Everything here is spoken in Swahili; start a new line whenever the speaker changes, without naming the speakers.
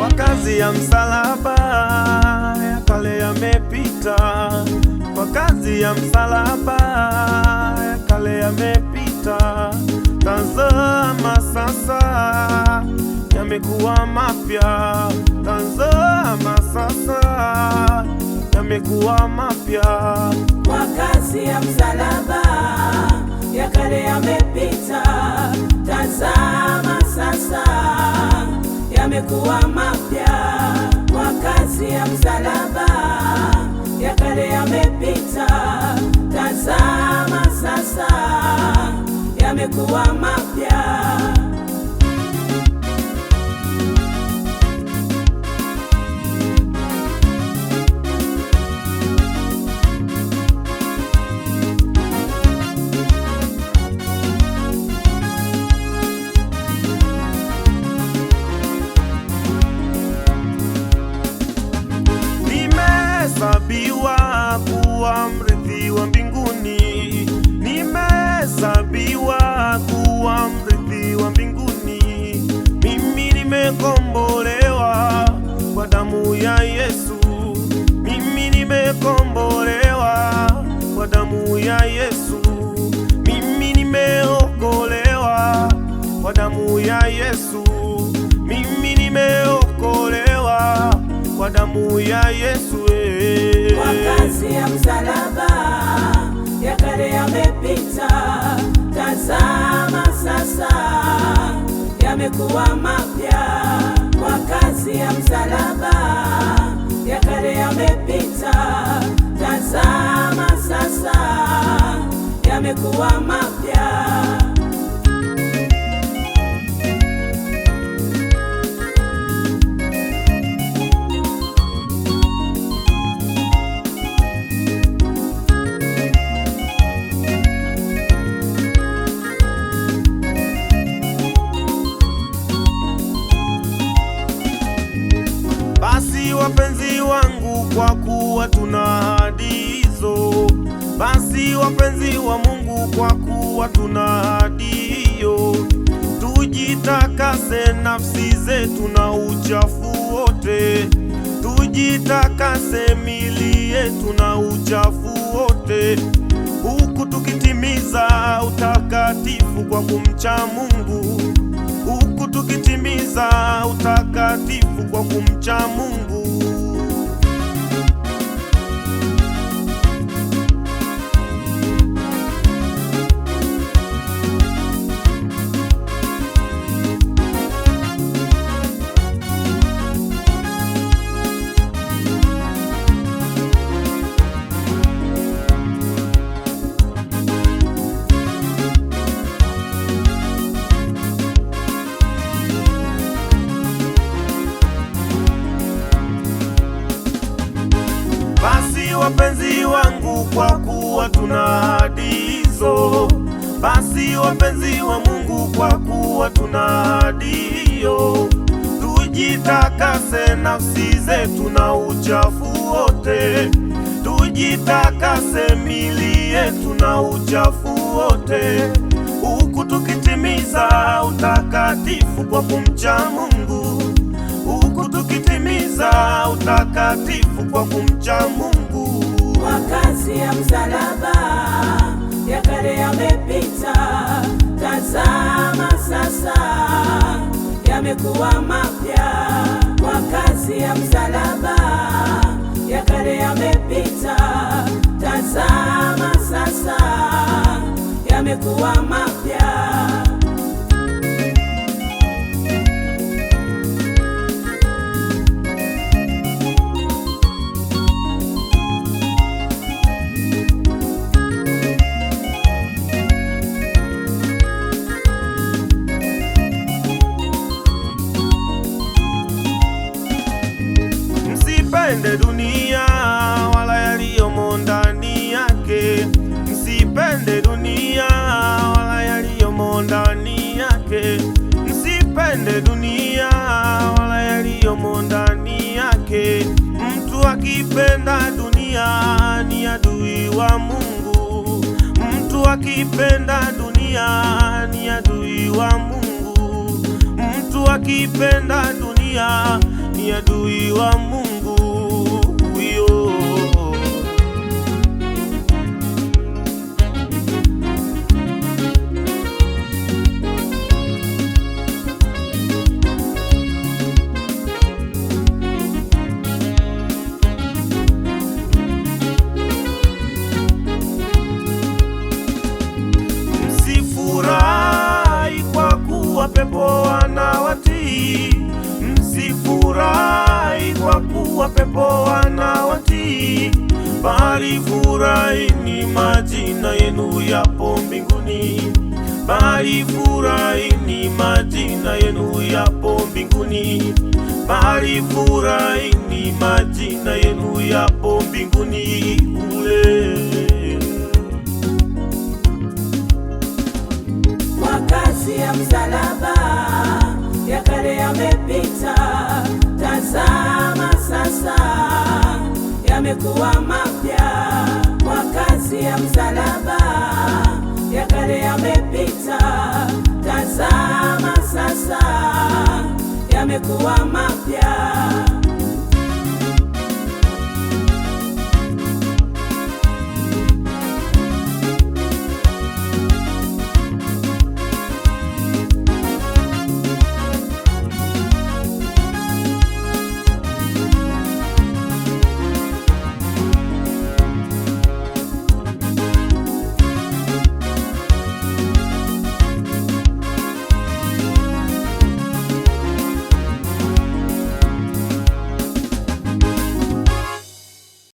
Kwa kazi ya msalaba ya kale yamepita, kwa kazi ya msalaba ya kale yamepita. Tazama sasa yamekuwa mapya, tazama sasa yamekuwa mapya.
Kwa kazi ya msalaba ya kale yamepita, tazama sasa yamekuwa mapya. Kwa kazi ya msalaba ya kale yamepita, tazama sasa yamekuwa mapya.
Nimehesabiwa kuwa mrithi wa mbinguni, nimehesabiwa kuwa mrithi wa mbinguni. Mimi nimekombolewa kwa damu ya Yesu, mimi nimekombolewa kwa damu ya Yesu, mimi nimeokolewa kwa damu ya Yesu, mimi nimeokolewa kwa damu ya Yesu.
Kwa kazi ya msalaba ya kale yamepita, tazama sasa yamekuwa mapya. Kwa kazi ya msalaba ya kale yamepita, tazama sasa yamekuwa mapya.
Basi wapenzi wangu, kwa kuwa tuna ahadi hizo, basi wapenzi wa Mungu, kwa kuwa tuna ahadi hiyo, tujitakase nafsi zetu na uchafu wote, tujitakase miili yetu na uchafu wote, huku tukitimiza utakatifu kwa kumcha Mungu, huku tukitimiza utakatifu kwa kumcha Mungu. Basi wapenzi wangu, kwa kuwa tuna ahadi hizo, basi wapenzi wa Mungu, kwa kuwa tuna ahadi hiyo, tujitakase nafsi zetu na uchafu wote, tujitakase miili yetu na uchafu wote, huku tukitimiza utakatifu kwa kumcha Mungu, huku tukitimiza utakatifu kwa kumcha Mungu.
Kwa kazi ya msalaba ya kale yamepita, tazama sasa yamekuwa mapya. Kwa kazi ya msalaba ya kale yamepita, tazama sasa yamekuwa mapya.
Msipende dunia wala yaliyomo ndani yake, msipende dunia wala yaliyomo ndani yake, msipende dunia wala yaliyomo ndani yake. Mtu akipenda dunia ni adui wa Mungu, mtu akipenda dunia ni adui wa Mungu, mtu akipenda dunia ni ni adui wa Mungu huyo. Msifurahi kwa kuwa pepo wanawatii, msifurahi kwa kuwa pepo wanawatii, bali furahini majina yenu yapo mbinguni, bali furahini majina yenu yapo mbinguni, bali furahini majina yenu yapo mbinguni kule.
Kazi ya msalaba ya kale yamepita, tazama sasa yamekuwa mapya. Kwa kazi ya msalaba ya kale yamepita, tazama sasa yamekuwa mapya.